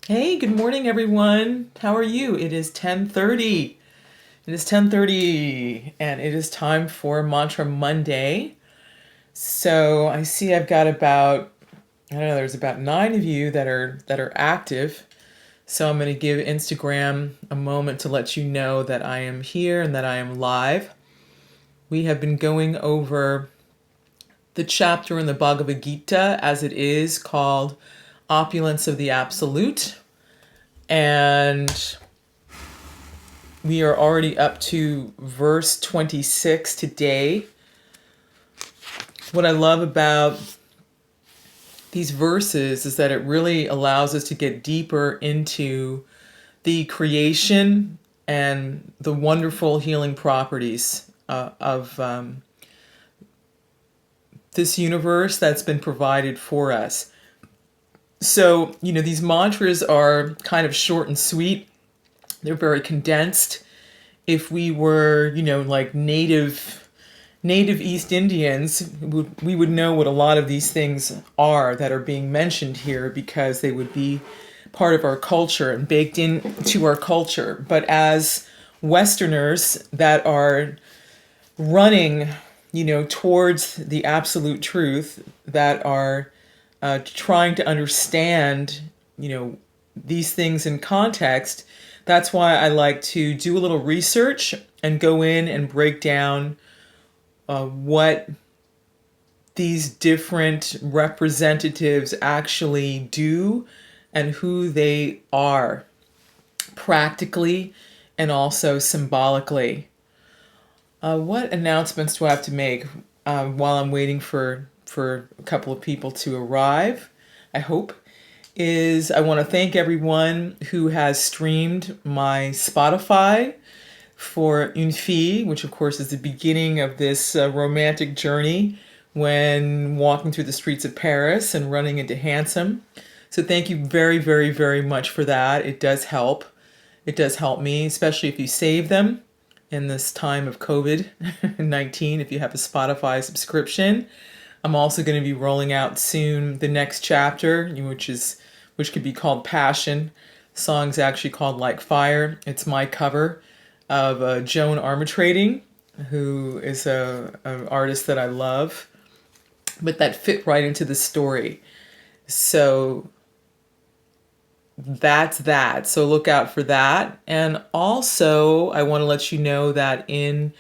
Hey, good morning, everyone. How are you? It is 10:30. It is 10:30, and it is time for Mantra Monday. So I see I've got about, I don't know, there's about 9 of you that are active. So I'm going to give Instagram a moment to let you know that I am here and that I am live. We have been going over the chapter in the Bhagavad Gita as it is called Opulence of the Absolute. And we are already up to verse 26 today. What I love about these verses is that it really allows us to get deeper into the creation and the wonderful healing properties of this universe that's been provided for us. So, these mantras are kind of short and sweet. They're very condensed. If we were, like native East Indians, we would know what a lot of these things are that are being mentioned here because they would be part of our culture and baked into our culture. But as Westerners that are running, towards the absolute truth, that are trying to understand, these things in context, that's why I like to do a little research and go in and break down what these different representatives actually do and who they are, practically and also symbolically. What announcements do I have to make while I'm waiting for a couple of people to arrive, I hope, is I want to thank everyone who has streamed my Spotify for Une Fille, which of course is the beginning of this romantic journey when walking through the streets of Paris and running into Handsome. So thank you very, very, very much for that. It does help. It does help me, especially if you save them in this time of COVID-19, if you have a Spotify subscription. I'm also going to be rolling out soon the next chapter, which could be called Passion. The song's actually called Like Fire. It's my cover of Joan Armatrading, who is an artist that I love, but that fit right into the story. So that's that. So look out for that. And also, I want to let you know that in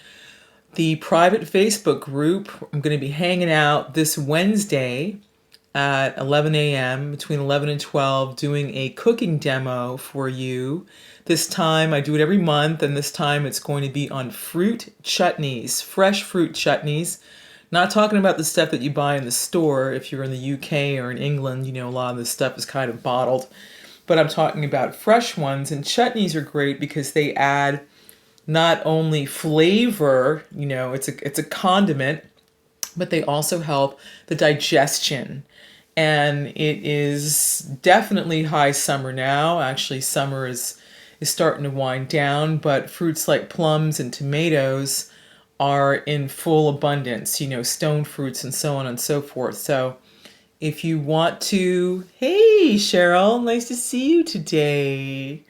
the private Facebook group, I'm going to be hanging out this Wednesday at 11 a.m., between 11 and 12, doing a cooking demo for you. This time, I do it every month, and this time it's going to be on fruit chutneys, fresh fruit chutneys. Not talking about the stuff that you buy in the store. If you're in the UK or in England, a lot of this stuff is kind of bottled. But I'm talking about fresh ones, and chutneys are great because they add not only flavor, it's a condiment, but they also help the digestion. And it is definitely high summer now. Actually, summer is starting to wind down, but fruits like plums and tomatoes are in full abundance, stone fruits and so on and so forth. So if you want to, hey Cheryl, nice to see you today.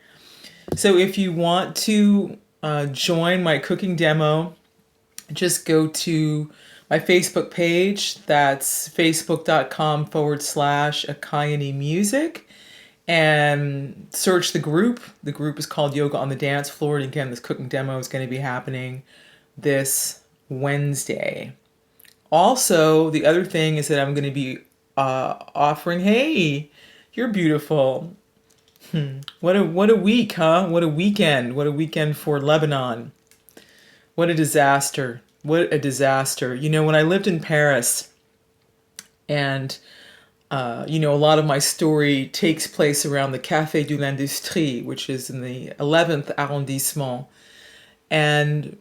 So if you want to join my cooking demo, just go to my Facebook page. That's facebook.com/Akayani Music, and search the group. The group is called Yoga on the Dance Floor. And again, this cooking demo is going to be happening this Wednesday. Also, the other thing is that I'm going to be offering, hey, you're beautiful. What a week, huh? What a weekend. What a weekend for Lebanon. What a disaster. What a disaster. When I lived in Paris, and a lot of my story takes place around the Café de l'Industrie, which is in the 11th arrondissement. And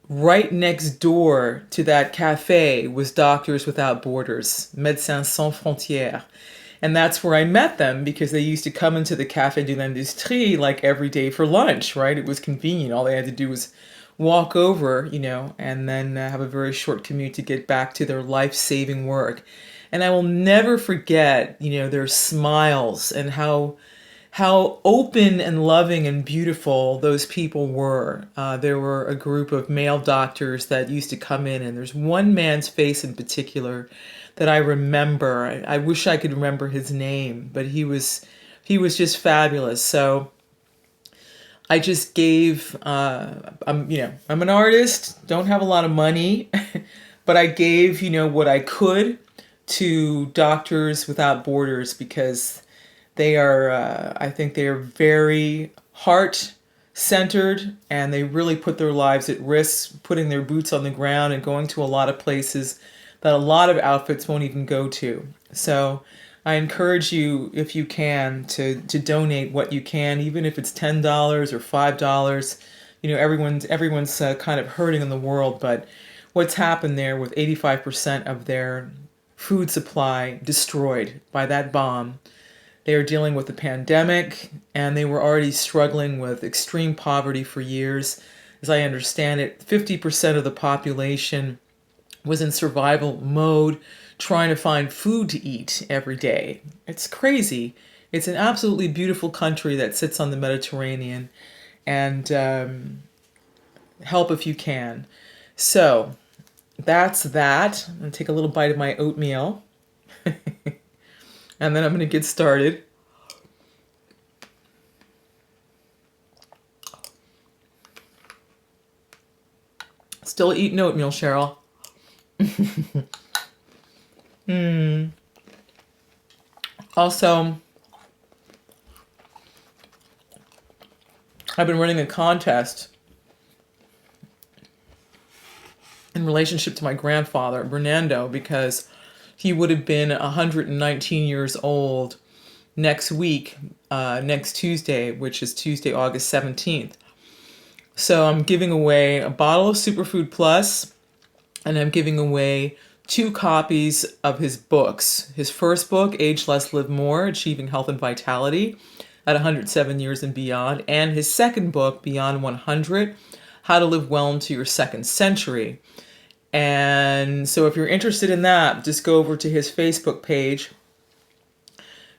right next door to that cafe was Doctors Without Borders, Médecins Sans Frontières. And that's where I met them because they used to come into the Café de l'Industrie like every day for lunch, right? It was convenient. All they had to do was walk over, and then have a very short commute to get back to their life-saving work. And I will never forget, their smiles and how how open and loving and beautiful those people were. There were a group of male doctors that used to come in, and there's one man's face in particular that I remember. I wish I could remember his name, but he was just fabulous. So I just gave. I'm an artist, don't have a lot of money, but I gave what I could to Doctors Without Borders, because they are, I think they are very heart-centered, and they really put their lives at risk, putting their boots on the ground and going to a lot of places that a lot of outfits won't even go to. So I encourage you, if you can, to donate what you can, even if it's $10 or $5. Everyone's kind of hurting in the world, but what's happened there with 85% of their food supply destroyed by that bomb. They are dealing with the pandemic, and they were already struggling with extreme poverty for years. As I understand it, 50% of the population was in survival mode, trying to find food to eat every day. It's crazy. It's an absolutely beautiful country that sits on the Mediterranean, and help if you can. So that's that. I'm going to take a little bite of my oatmeal. And then I'm going to get started. Still eating oatmeal, Cheryl. Also, I've been running a contest in relationship to my grandfather, Bernardo, because he would have been 119 years old next week, next Tuesday, which is Tuesday, August 17th. So I'm giving away a bottle of Superfood Plus, and I'm giving away 2 copies of his books. His first book, Age Less, Live More, Achieving Health and Vitality at 107 Years and Beyond, and his second book, Beyond 100, How to Live Well into Your Second Century. And so if you're interested in that, just go over to his Facebook page,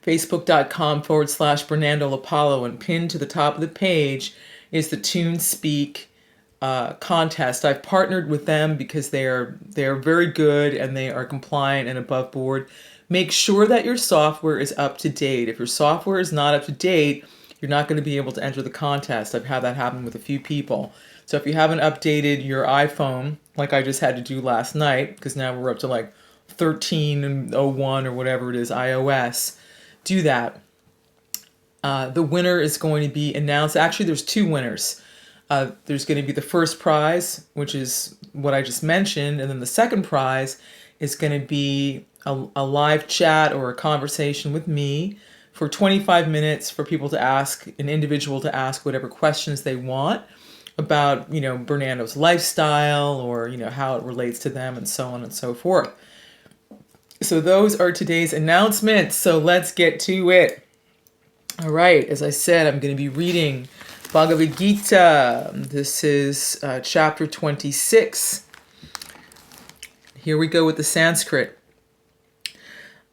facebook.com/Bernardo Lapallo, and pinned to the top of the page is the Tune Speak contest. I've partnered with them because they are very good, and they are compliant and above board. Make sure that your software is up to date. If your software is not up to date, you're not going to be able to enter the contest. I've had that happen with a few people. So if you haven't updated your iPhone, like I just had to do last night, because now we're up to like 13.01 or whatever it is, iOS, do that. The winner is going to be announced. Actually, there's 2 winners. There's going to be the first prize, which is what I just mentioned, and then the second prize is going to be a live chat or a conversation with me for 25 minutes for people to ask, an individual to ask whatever questions they want about, Bernardo's lifestyle, or, how it relates to them, and so on and so forth. So those are today's announcements. So let's get to it. All right. As I said, I'm going to be reading Bhagavad Gita. This is chapter 26. Here we go with the Sanskrit.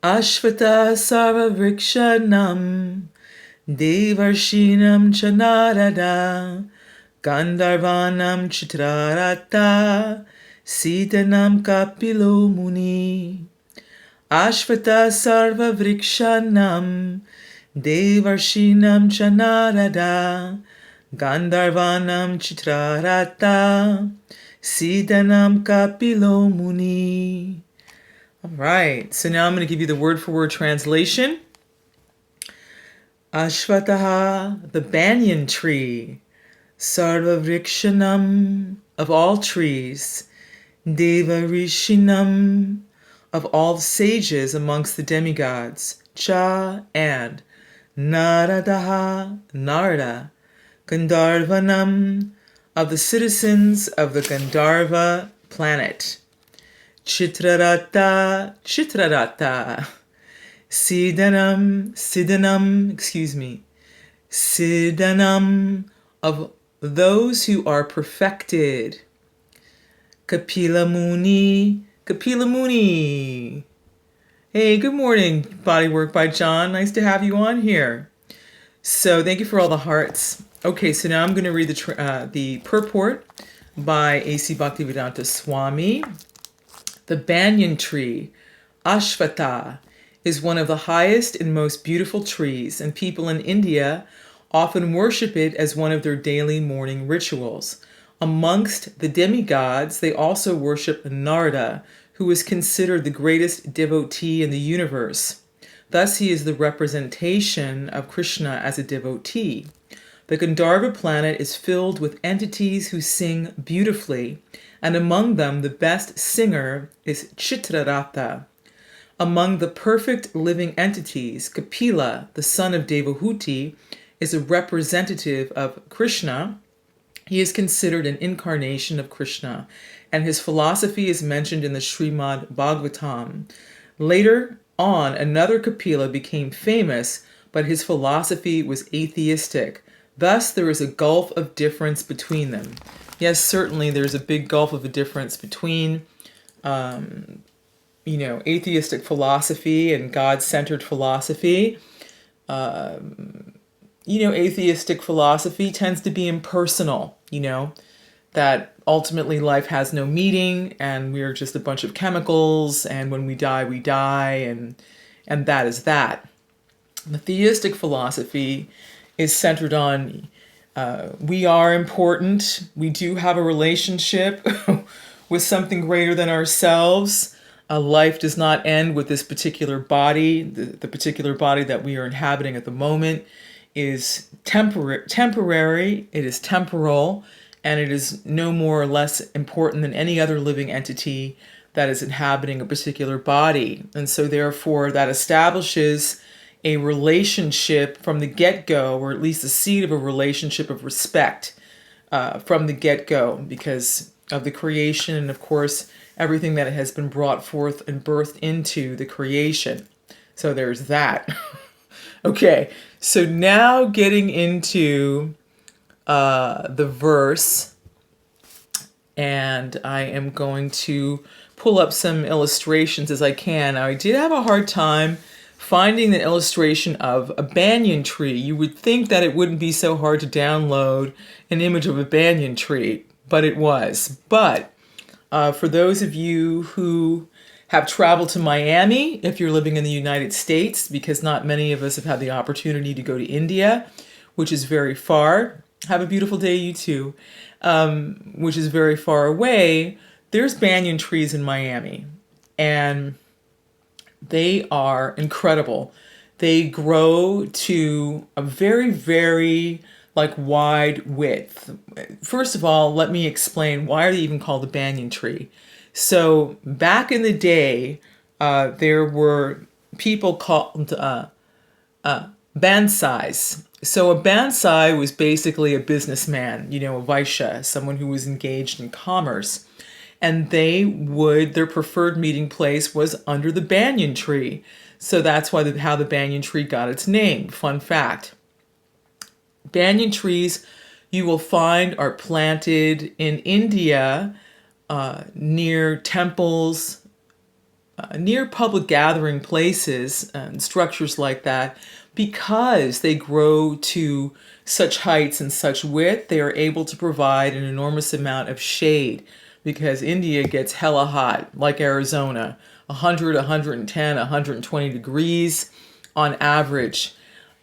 Aśvatthaḥ sarva-vṛkṣāṇāṁ devarṣīṇāṁ ca Nārada Gandharvāṇāṁ citrarathaḥ siddhānāṁ kapilo Muni. Aśvatthaḥ sarva-vṛkṣāṇāṁ devarṣīṇāṁ ca Nārada Gandharvāṇāṁ citraratha siddhānāṁ kapilo Muni. All right, so now I'm going to give you the word-for-word translation. Aśvatthaḥ, the banyan tree. Sarva-vṛkṣāṇāṁ, of all trees. Deva-ṛṣīṇām, of all the sages amongst the demigods. Cha, and. Nāradaḥ, Nārada. Gandharvāṇām, of the citizens of the Gandharva planet. Citraratha, Citraratha. Siddhānāṁ, Siddhānāṁ, of those who are perfected. Kapila Muni, Kapila Muni. Hey, good morning, Bodywork by John. Nice to have you on here. So thank you for all the hearts. Okay, so now I'm going to read the purport by A.C. Bhaktivedanta Swami. The banyan tree, aśvatthaḥ, is one of the highest and most beautiful trees, and people in India often worship it as one of their daily morning rituals. Amongst the demigods, they also worship Nārada, who is considered the greatest devotee in the universe. Thus, he is the representation of Krishna as a devotee. The Gandharva planet is filled with entities who sing beautifully, and among them the best singer is Citraratha. Among the perfect living entities, Kapila, the son of Devahuti, is a representative of Krishna. He is considered an incarnation of Krishna, and his philosophy is mentioned in the Srimad Bhagavatam. Later on, another Kapila became famous, but his philosophy was atheistic. Thus, there is a gulf of difference between them. Yes, certainly there's a big gulf of a difference between, atheistic philosophy and God-centered philosophy. Atheistic philosophy tends to be impersonal, that ultimately life has no meaning and we're just a bunch of chemicals, and when we die, and that is that. The theistic philosophy is centered on we are important, we do have a relationship with something greater than ourselves. Life does not end with this particular body. The particular body that we are inhabiting at the moment is temporary, it is temporal, and it is no more or less important than any other living entity that is inhabiting a particular body. And so therefore that establishes a relationship from the get-go, or at least the seed of a relationship of respect from the get-go, because of the creation and of course everything that has been brought forth and birthed into the creation. So there's that. Okay, so now getting into the verse, and I am going to pull up some illustrations as I can. Now, I did have a hard time finding the illustration of a banyan tree. You would think that it wouldn't be so hard to download an image of a banyan tree, but it was. But for those of you who have traveled to Miami, if you're living in the United States, because not many of us have had the opportunity to go to India, which is very far. Have a beautiful day, you too. Which is very far away. There's banyan trees in Miami, and they are incredible. They grow to a very, very wide width. First of all, let me explain why are they even called a banyan tree. So back in the day, there were people called bansais. So a bansai was basically a businessman, a vaishya, someone who was engaged in commerce. And their preferred meeting place was under the banyan tree. So that's how the banyan tree got its name. Fun fact. Banyan trees you will find are planted in India near temples, near public gathering places and structures like that, because they grow to such heights and such width. They are able to provide an enormous amount of shade, because India gets hella hot, like Arizona, 100, 110, 120 degrees on average.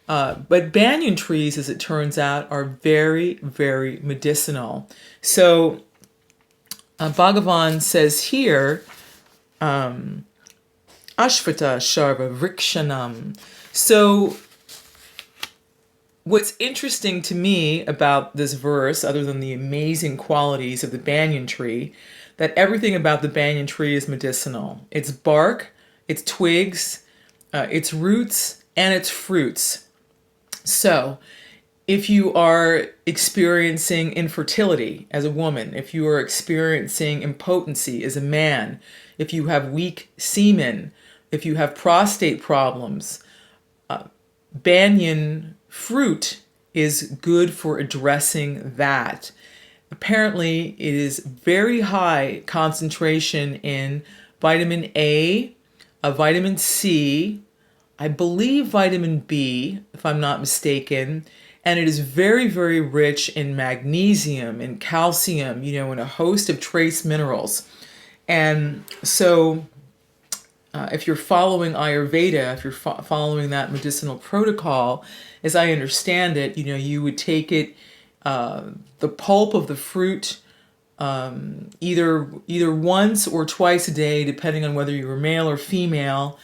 But banyan trees, as it turns out, are very, very medicinal. So Bhagavan says here, aśvatthaḥ sarva-vṛkṣāṇāṁ. So what's interesting to me about this verse, other than the amazing qualities of the banyan tree, that everything about the banyan tree is medicinal. Its bark, its twigs, its roots, and its fruits. So if you are experiencing infertility as a woman, if you are experiencing impotency as a man, if you have weak semen, if you have prostate problems, banyan fruit is good for addressing that. Apparently, it is very high concentration in vitamin A, vitamin C, I believe, vitamin B, if I'm not mistaken. And it is very, very rich in magnesium and calcium, and a host of trace minerals. And so if you're following Ayurveda, if you're following that medicinal protocol, as I understand it, you would take it, the pulp of the fruit, either once or twice a day, depending on whether you were male or female,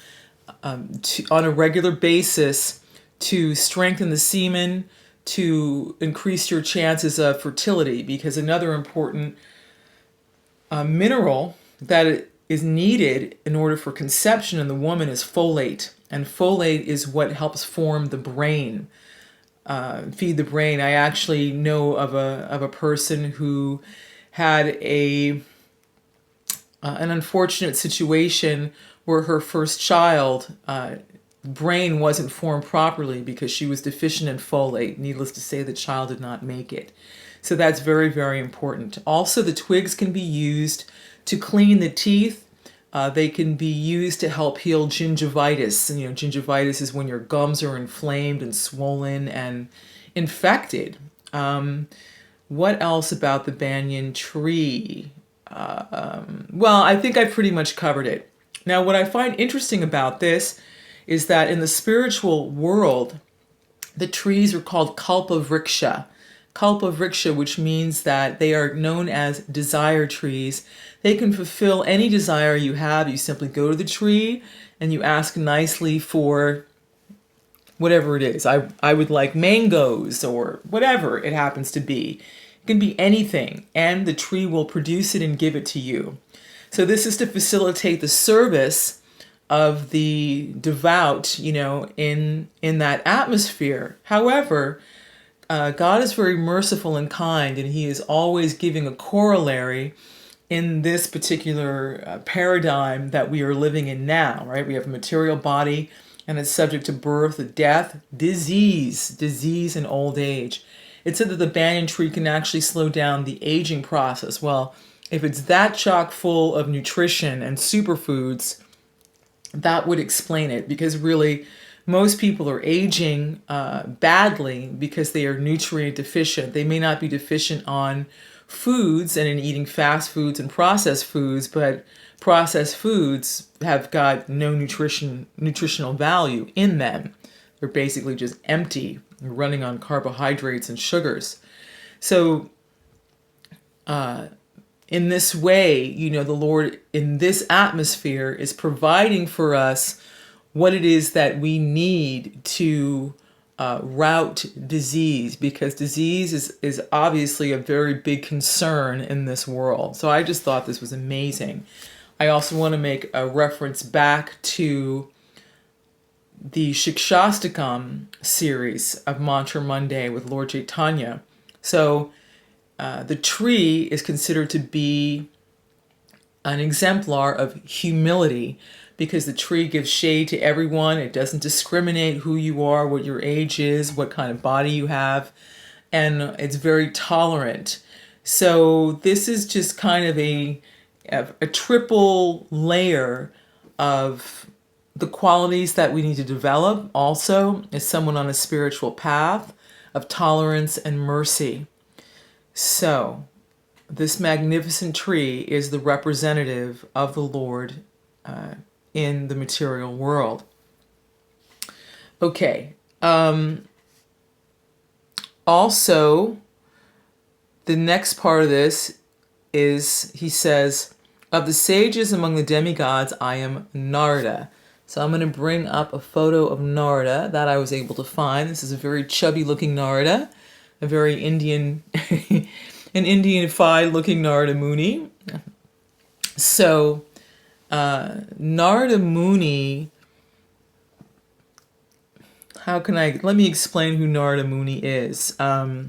on a regular basis to strengthen the semen, to increase your chances of fertility, because another important mineral that is needed in order for conception in the woman is folate. And folate is what helps form the brain, feed the brain. I actually know of a person who had an unfortunate situation where her first child brain wasn't formed properly because she was deficient in folate. Needless to say, the child did not make it. So that's very, very important. Also, the twigs can be used to clean the teeth. They can be used to help heal gingivitis. And, gingivitis is when your gums are inflamed and swollen and infected. What else about the banyan tree? Well, I think I pretty much covered it. Now, what I find interesting about this is that in the spiritual world, the trees are called kalpa-vṛkṣa. Kalpa-vṛkṣa, which means that they are known as desire trees. They can fulfill any desire you have. You simply go to the tree and you ask nicely for whatever it is. I would like mangoes or whatever it happens to be. It can be anything, and the tree will produce it and give it to you. So this is to facilitate the service of the devout, in that atmosphere. However, God is very merciful and kind, and he is always giving a corollary in this particular paradigm that we are living in now, right? We have a material body, and it's subject to birth, death, disease, and old age. It said that the banyan tree can actually slow down the aging process. Well, if it's that chock full of nutrition and superfoods, that would explain it, because really most people are aging badly because they are nutrient deficient. They may not be deficient on foods and in eating fast foods and processed foods, but processed foods have got no nutritional value in them. They're basically just empty, running on carbohydrates and sugars. So in this way, the Lord in this atmosphere is providing for us what it is that we need to rout disease, because disease is obviously a very big concern in this world. So I just thought this was amazing. I also want to make a reference back to the Shikshastakam series of Mantra Monday with Lord Chaitanya. So the tree is considered to be an exemplar of humility, because the tree gives shade to everyone. It doesn't discriminate who you are, what your age is, what kind of body you have, and it's very tolerant. So this is just kind of a triple layer of the qualities that we need to develop also as someone on a spiritual path of tolerance and mercy. So this magnificent tree is the representative of the Lord in the material world. Okay. Also, the next part of this is, he says, of the sages among the demigods, I am Nārada. So I'm going to bring up a photo of Nārada that I was able to find. This is a very chubby looking Nārada, a very Indian, an Indianified looking Nārada Muni. So Nārada Muni, let me explain who Nārada Muni is. A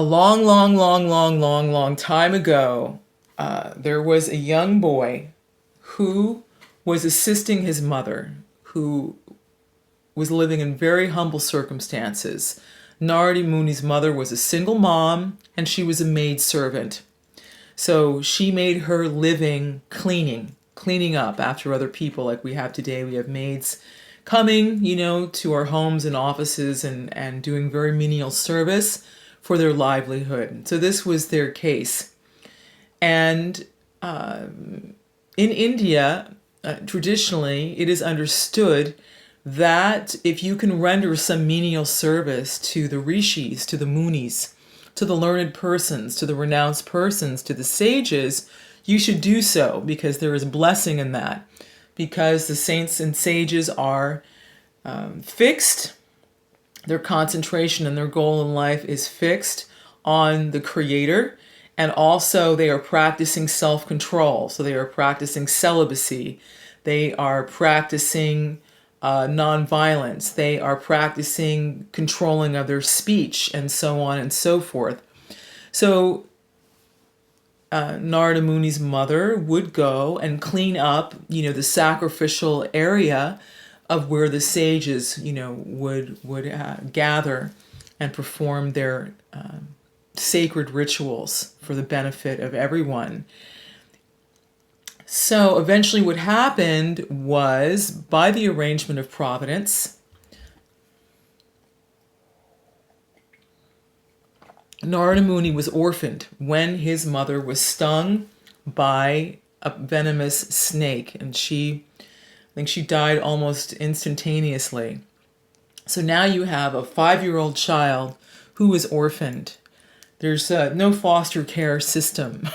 long time ago, there was a young boy who was assisting his mother, who was living in very humble circumstances. Nārada Muni's mother was a single mom, and she was a maid servant. So she made her living cleaning. cleaning up after other people like we have today. We have maids coming, to our homes and offices and doing very menial service for their livelihood. So this was their case. And in India, traditionally, it is understood that if you can render some menial service to the rishis, to the munis, to the learned persons, to the renounced persons, to the sages, you should do so, because there is blessing in that. Because the saints and sages are fixed, their concentration and their goal in life is fixed on the Creator, and also they are practicing self-control. So they are practicing celibacy, they are practicing nonviolence, they are practicing controlling of their speech, and so on and so forth. So Nārada Muni's mother would go and clean up, the sacrificial area of where the sages, would gather and perform their sacred rituals for the benefit of everyone. So eventually what happened was, by the arrangement of Providence, Nārada Muni was orphaned when his mother was stung by a venomous snake, and I think she died almost instantaneously. So now you have a 5-year-old child who is orphaned. There's no foster care system.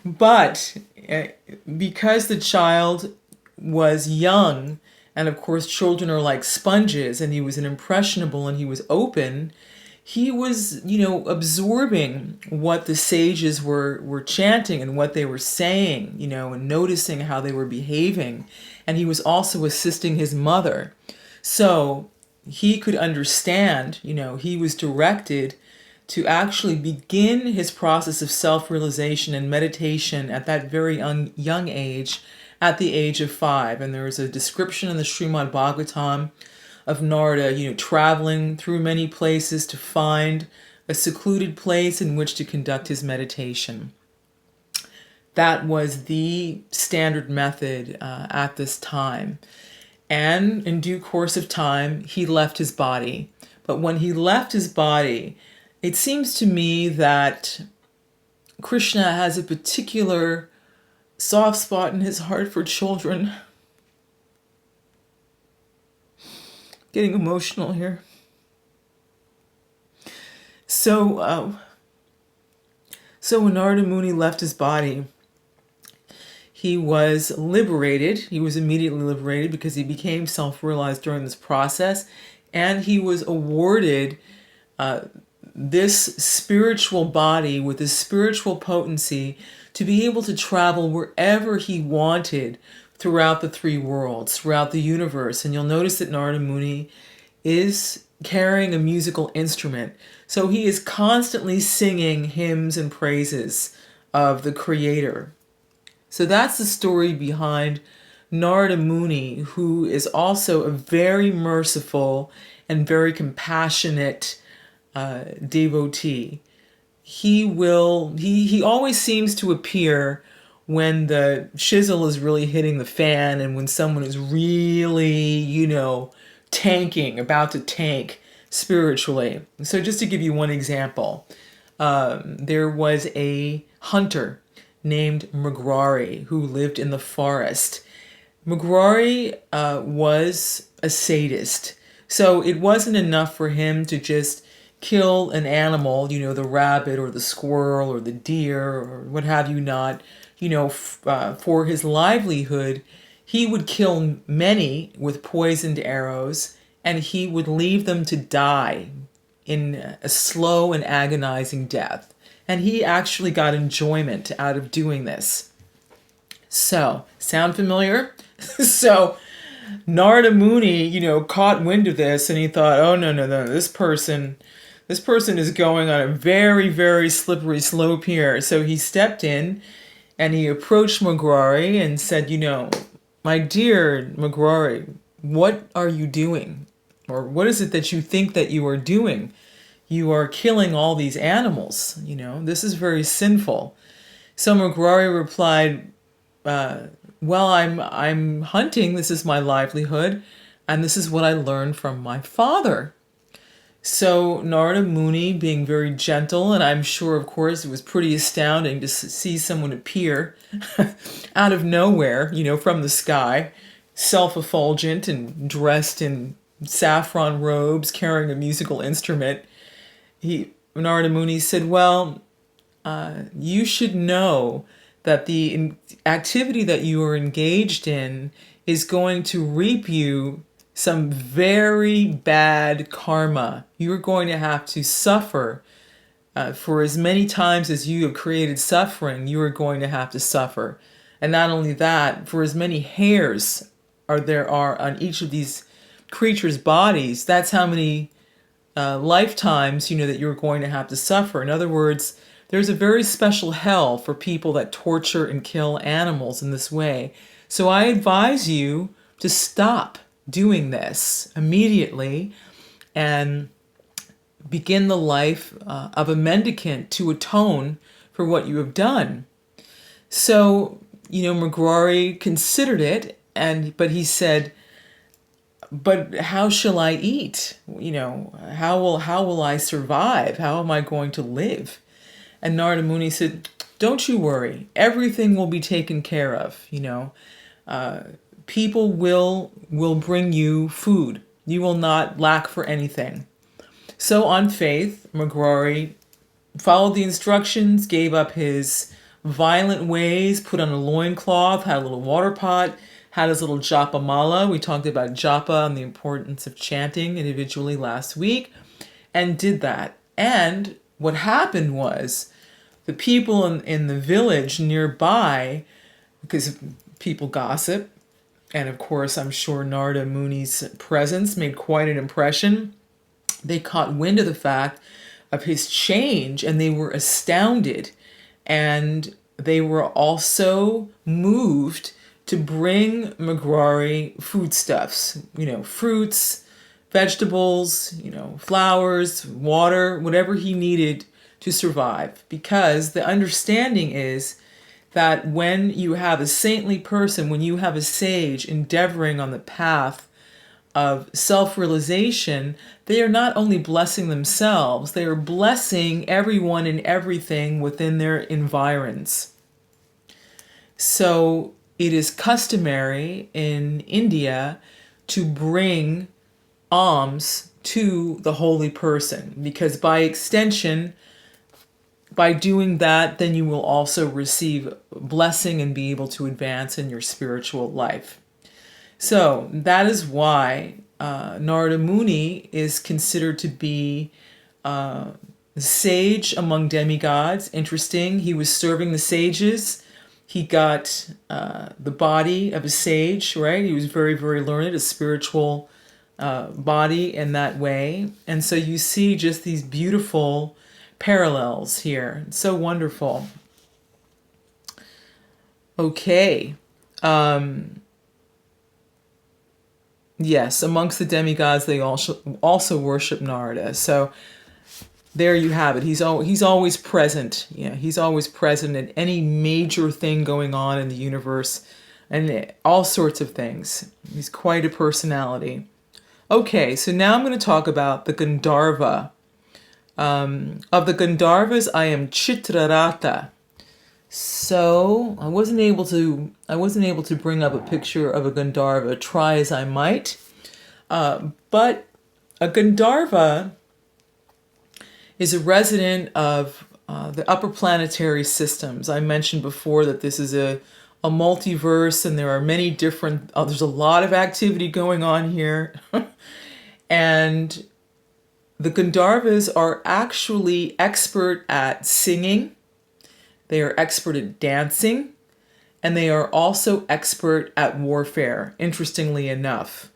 But because the child was young, and of course children are like sponges, and he was an impressionable and he was open, he was, absorbing what the sages were chanting and what they were saying, and noticing how they were behaving. And he was also assisting his mother. So he could understand, he was directed to actually begin his process of self-realization and meditation at that very young age, at the age of 5. And there is a description in the Srimad Bhagavatam of Nārada, traveling through many places to find a secluded place in which to conduct his meditation. That was the standard method at this time. And in due course of time, he left his body. But when he left his body, it seems to me that Krishna has a particular soft spot in his heart for children. Getting emotional here. So when Nārada Muni left his body, he was liberated. He was immediately liberated because he became self-realized during this process, and he was awarded this spiritual body with this spiritual potency to be able to travel wherever he wanted throughout the 3 worlds, throughout the universe. And you'll notice that Nārada Muni is carrying a musical instrument. So he is constantly singing hymns and praises of the Creator. So that's the story behind Nārada Muni, who is also a very merciful and very compassionate devotee. He always seems to appear when the shizzle is really hitting the fan, and when someone is really, tanking, about to tank spiritually. So just to give you one example, there was a hunter named Mrigarī who lived in the forest. Mrigarī was a sadist. So it wasn't enough for him to just kill an animal, the rabbit or the squirrel or the deer or what have you not, for his livelihood. He would kill many with poisoned arrows, and he would leave them to die in a slow and agonizing death. And he actually got enjoyment out of doing this. So, sound familiar? So, Nārada Muni, caught wind of this, and he thought, oh, no, this person is going on a very, very slippery slope here. So he stepped in and he approached Mrigarī and said, my dear Mrigarī, what are you doing? Or what is it that you think that you are doing? You are killing all these animals, this is very sinful. So Mrigarī replied, well, I'm hunting. This is my livelihood, and this is what I learned from my father. So Narada Muni, being very gentle, and I'm sure, of course, it was pretty astounding to see someone appear out of nowhere, from the sky, self-effulgent and dressed in saffron robes, carrying a musical instrument. Narada Muni said, well, you should know that the activity that you are engaged in is going to reap you some very bad karma. You're going to have to suffer. For as many times as you have created suffering, you are going to have to suffer. And not only that, for as many hairs there are on each of these creatures' bodies, that's how many lifetimes, that you're going to have to suffer. In other words, there's a very special hell for people that torture and kill animals in this way. So I advise you to stop doing this immediately and begin the life of a mendicant to atone for what you have done. So, McGrory considered it, but he said, but how shall I eat? How will I survive? How am I going to live? And Narada Muni said, don't you worry. Everything will be taken care of. People will bring you food. You will not lack for anything. So on faith, McGrory followed the instructions, gave up his violent ways, put on a loincloth, had a little water pot, had his little japa mala. We talked about japa and the importance of chanting individually last week, and did that. And what happened was the people in the village nearby, because people gossip, and of course I'm sure Narada Muni's presence made quite an impression, they caught wind of the fact of his change, and they were astounded. And they were also moved to bring McGrory foodstuffs, fruits, vegetables, flowers, water, whatever he needed to survive. Because the understanding is that when you have a saintly person, when you have a sage endeavoring on the path of self-realization, they are not only blessing themselves, they are blessing everyone and everything within their environs. So it is customary in India to bring alms to the holy person, because by extension, by doing that, then you will also receive blessing and be able to advance in your spiritual life. So that is why Narada Muni is considered to be the sage among demigods. Interesting, he was serving the sages. He got the body of a sage, right? He was very, very learned, a spiritual body in that way. And so you see just these beautiful parallels here. It's so wonderful. Okay. Yes, amongst the demigods, they also worship Nārada. So there you have it. He's always present. Yeah, he's always present at any major thing going on in the universe, and all sorts of things. He's quite a personality. Okay, so now I'm going to talk about the Gandharva. Of the Gandharvas, I am Citraratha. So I wasn't able to bring up a picture of a Gandharva, try as I might. But a Gandharva is a resident of the upper planetary systems. I mentioned before that this is a multiverse, and there are many different, there's a lot of activity going on here. And the Gandharvas are actually expert at singing. They are expert at dancing, and they are also expert at warfare, interestingly enough.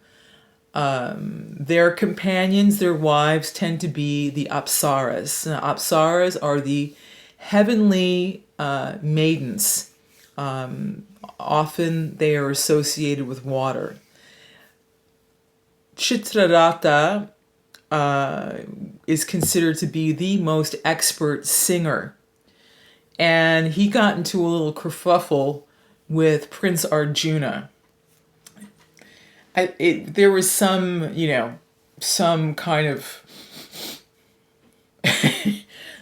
Their companions, their wives, tend to be the apsaras. Now, apsaras are the heavenly maidens. Often they are associated with water. Citraratha is considered to be the most expert singer. And he got into a little kerfuffle with Prince Arjuna. There was some, some kind of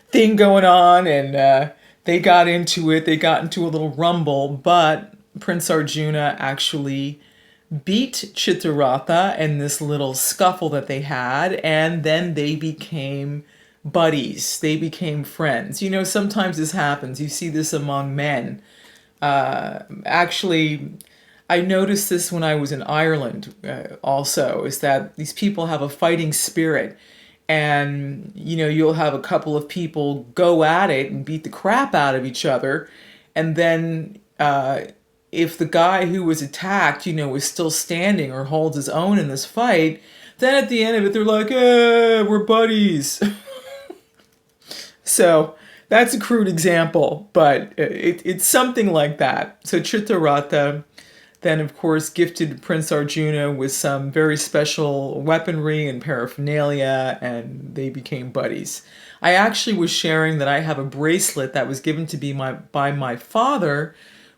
thing going on, and they got into it. They got into a little rumble, but Prince Arjuna actually beat Citraratha in this little scuffle that they had, and then they became buddies. They became friends. Sometimes this happens. You see this among men. Actually, I noticed this when I was in Ireland also, is that these people have a fighting spirit. And, you'll have a couple of people go at it and beat the crap out of each other. And then if the guy who was attacked, is still standing or holds his own in this fight, then at the end of it, they're like, we're buddies. So that's a crude example, but it's something like that. So Citraratha then, of course, gifted Prince Arjuna with some very special weaponry and paraphernalia, and they became buddies. I actually was sharing that I have a bracelet that was given to me by my father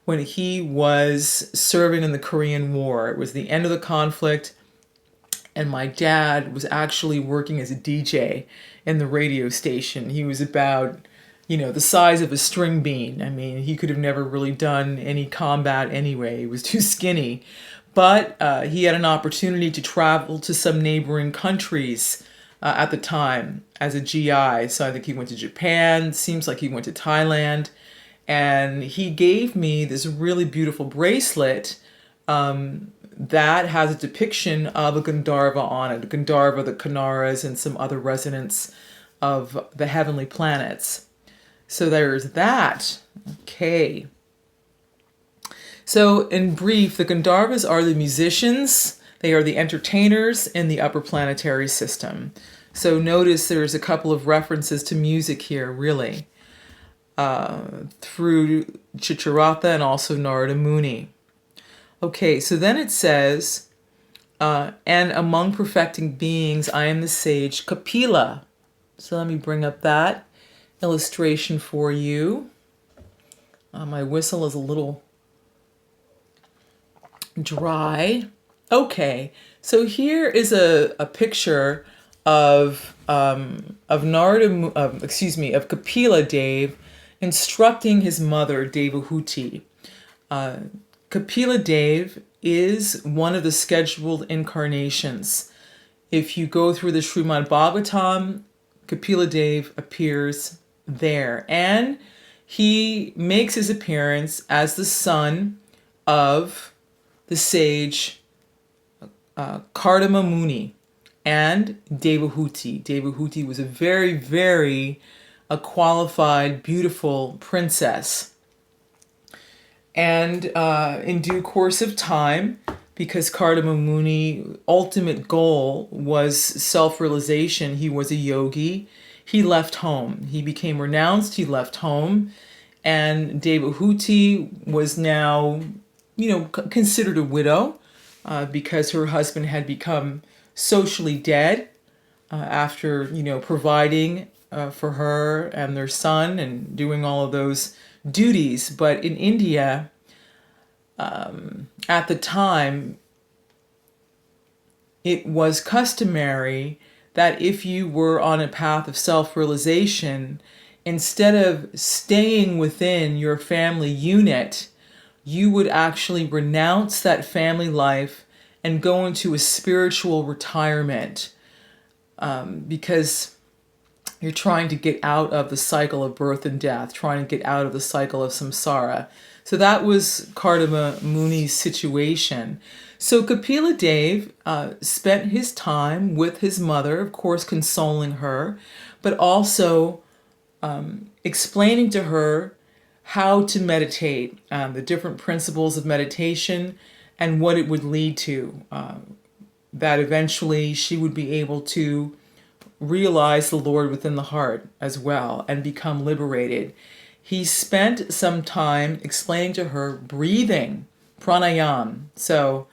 when he was serving in the Korean War. It was the end of the conflict, and my dad was actually working as a DJ in the radio station. He was about, the size of a string bean. I mean, he could have never really done any combat anyway. He was too skinny. But he had an opportunity to travel to some neighboring countries at the time as a GI. So I think he went to Japan, seems like he went to Thailand. And he gave me this really beautiful bracelet that has a depiction of a Gandharva on it. Gandharva, the Kanaras, and some other residents of the heavenly planets. So there's that. Okay. So in brief, the Gandharvas are the musicians. They are the entertainers in the upper planetary system. So notice there's a couple of references to music here, really, through Citraratha and also Nārada Muni. Okay, so then it says, and among perfecting beings, I am the sage Kapila. So let me bring up that illustration for you. My whistle is a little dry. Okay, so here is a picture of Kapila Dev instructing his mother Devahuti. Kapila Dev is one of the scheduled incarnations. If you go through the Srimad Bhagavatam, Kapila Dev appears there, and he makes his appearance as the son of the sage Kapila Muni and Devahuti. Devahuti was a very, very qualified, beautiful princess. And in due course of time, because Kapila Muni's ultimate goal was self-realization, he was a yogi, he left home. He became renounced, he left home, and Devahuti was now, considered a widow because her husband had become socially dead after, providing for her and their son and doing all of those duties. But in India, at the time, it was customary that if you were on a path of self-realization, instead of staying within your family unit, you would actually renounce that family life and go into a spiritual retirement because you're trying to get out of the cycle of birth and death, trying to get out of the cycle of samsara. So that was Kapila Muni's situation. So Kapila Dev spent his time with his mother, of course, consoling her, but also explaining to her how to meditate, the different principles of meditation, and what it would lead to. That eventually she would be able to realize the Lord within the heart as well and become liberated. He spent some time explaining to her breathing, pranayama. So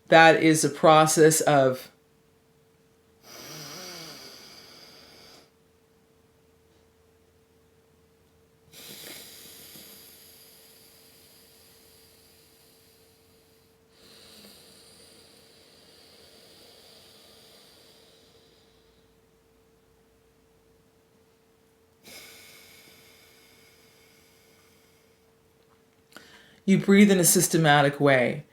that is a process of You breathe in a systematic way,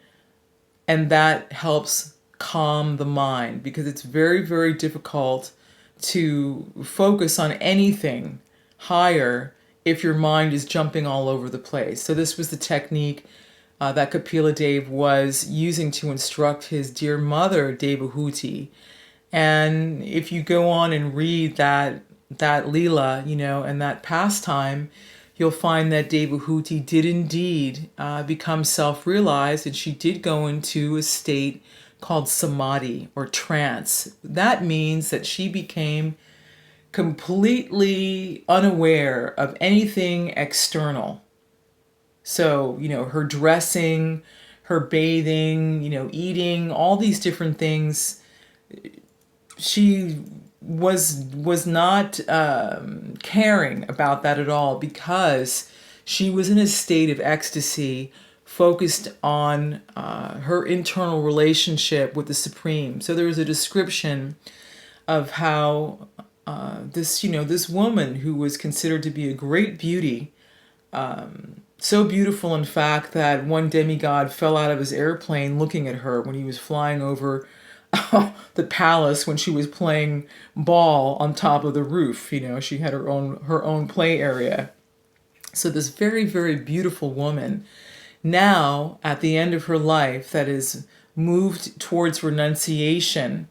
and that helps calm the mind, because it's very, very difficult to focus on anything higher if your mind is jumping all over the place. So this was the technique that Kapila Dev was using to instruct his dear mother, Devahuti. And if you go on and read that Leela, and that pastime, you'll find that Devahuti did indeed become self-realized, and she did go into a state called samadhi, or trance. That means that she became completely unaware of anything external. So, her dressing, her bathing, eating, all these different things, she was not caring about that at all, because she was in a state of ecstasy, focused on her internal relationship with the Supreme. So there was a description of how this woman, who was considered to be a great beauty, so beautiful, in fact, that one demigod fell out of his airplane looking at her when he was flying over the palace, when she was playing ball on top of the roof. She had her own play area. So this very, very beautiful woman, now at the end of her life, that is moved towards renunciation,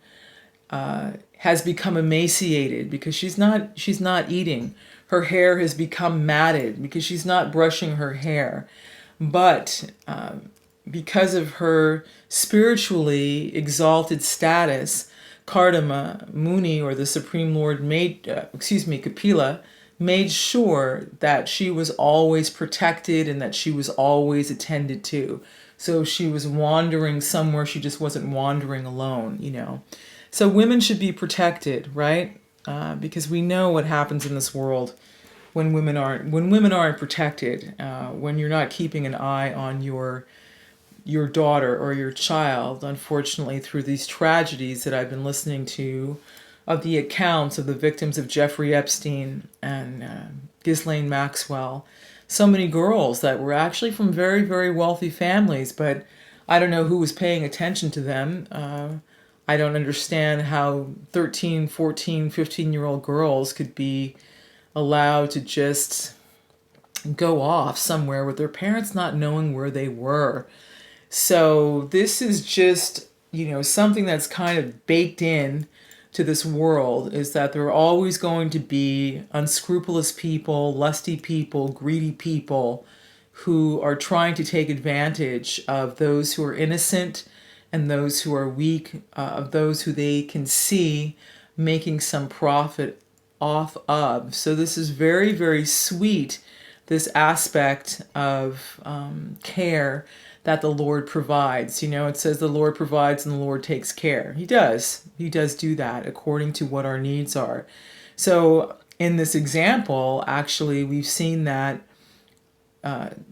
has become emaciated because she's not eating. Her hair has become matted because she's not brushing her hair. But because of her spiritually exalted status, Kapila Muni, or the Supreme Lord, Kapila, made sure that she was always protected and that she was always attended to. So if she was wandering somewhere, she just wasn't wandering alone, So women should be protected, right? Because we know what happens in this world when women aren't protected, when you're not keeping an eye on your daughter or your child. Unfortunately, through these tragedies that I've been listening to, of the accounts of the victims of Jeffrey Epstein and Ghislaine Maxwell, so many girls that were actually from very, very wealthy families, but I don't know who was paying attention to them. I don't understand how 13, 14, 15-year-old girls could be allowed to just go off somewhere with their parents not knowing where they were. So this is just, something that's kind of baked in to this world, is that there are always going to be unscrupulous people, lusty people, greedy people who are trying to take advantage of those who are innocent and those who are weak, of those who they can see making some profit off of. So this is very, very sweet, this aspect of care that the Lord provides. It says the Lord provides and the Lord takes care. He does. He does do that according to what our needs are. So in this example, actually, we've seen that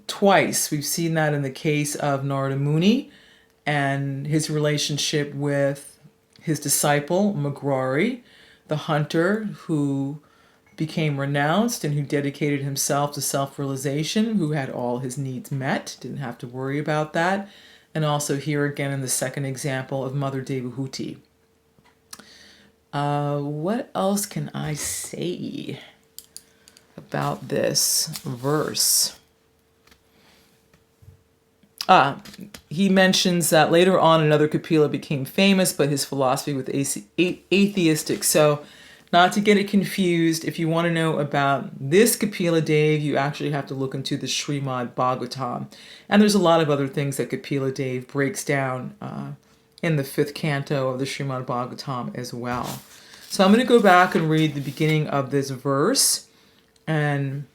twice. We've seen that in the case of Nārada Muni and his relationship with his disciple, Magrari, the hunter who became renounced and who dedicated himself to self-realization, who had all his needs met, didn't have to worry about that. And also here again in the second example of Mother Devahuti. What else can I say about this verse? He mentions that later on another Kapila became famous, but his philosophy was atheistic. So not to get it confused, if you want to know about this Kapila Dev, you actually have to look into the Srimad Bhagavatam. And there's a lot of other things that Kapila Dev breaks down in the 5th canto of the Srimad Bhagavatam as well. So I'm going to go back and read the beginning of this verse. And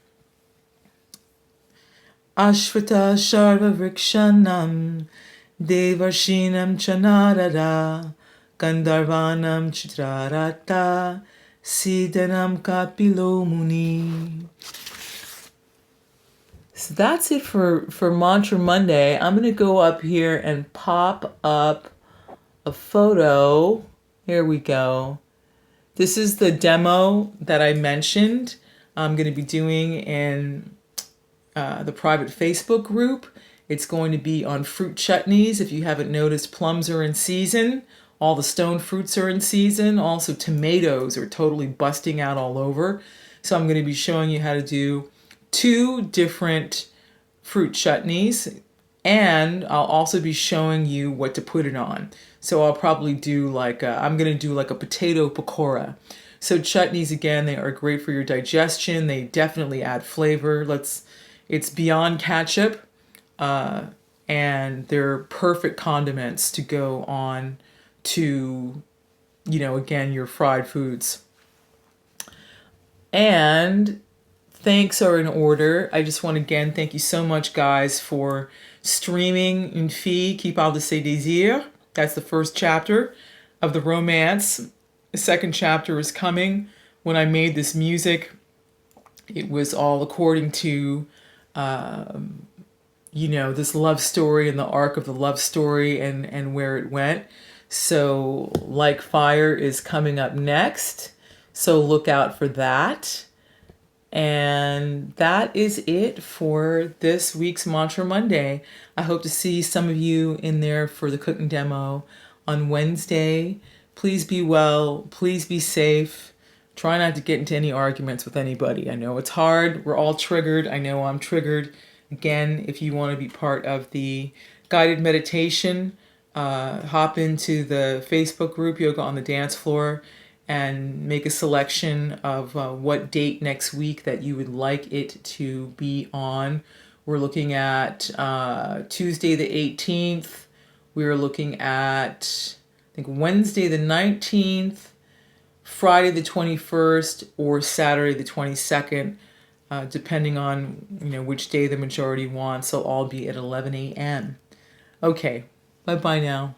aśvatthaḥ sarva-vṛkṣāṇāṁ devarṣīṇāṁ ca Nārada gandharvāṇāṁ citrarathaḥ siddhānāṁ kapilo Muni. So that's it for Mantra Monday. I'm going to go up here and pop up a photo. Here we go. This is the demo that I mentioned I'm going to be doing in the private Facebook group. It's going to be on fruit chutneys. If you haven't noticed, plums are in season. All the stone fruits are in season. Also, tomatoes are totally busting out all over. So I'm going to be showing you how to do 2 different fruit chutneys. And I'll also be showing you what to put it on. So I'll probably do I'm going to do like a potato pakora. So chutneys, again, they are great for your digestion. They definitely add flavor. It's beyond ketchup. And they're perfect condiments to go on to, again, your fried foods. And thanks are in order. I just want to again thank you so much, guys, for streaming Une fille qui parle de ses désirs. That's the first chapter of the romance. The second chapter is coming. When I made this music, it was all according to, this love story and the arc of the love story and where it went. So Like Fire is coming up next. So look out for that. And that is it for this week's Mantra Monday. I hope to see some of you in there for the cooking demo on Wednesday. Please be well. Please be safe. Try not to get into any arguments with anybody. I know it's hard. We're all triggered. I know I'm triggered. Again, if you want to be part of the guided meditation, hop into the Facebook group, Yoga on the Dance Floor, and make a selection of what date next week that you would like it to be on. We're looking at Tuesday the 18th. We're looking at, I think, Wednesday the 19th, Friday the 21st, or Saturday the 22nd, depending on which day the majority wants. So all be at 11 a.m. Okay, bye-bye now.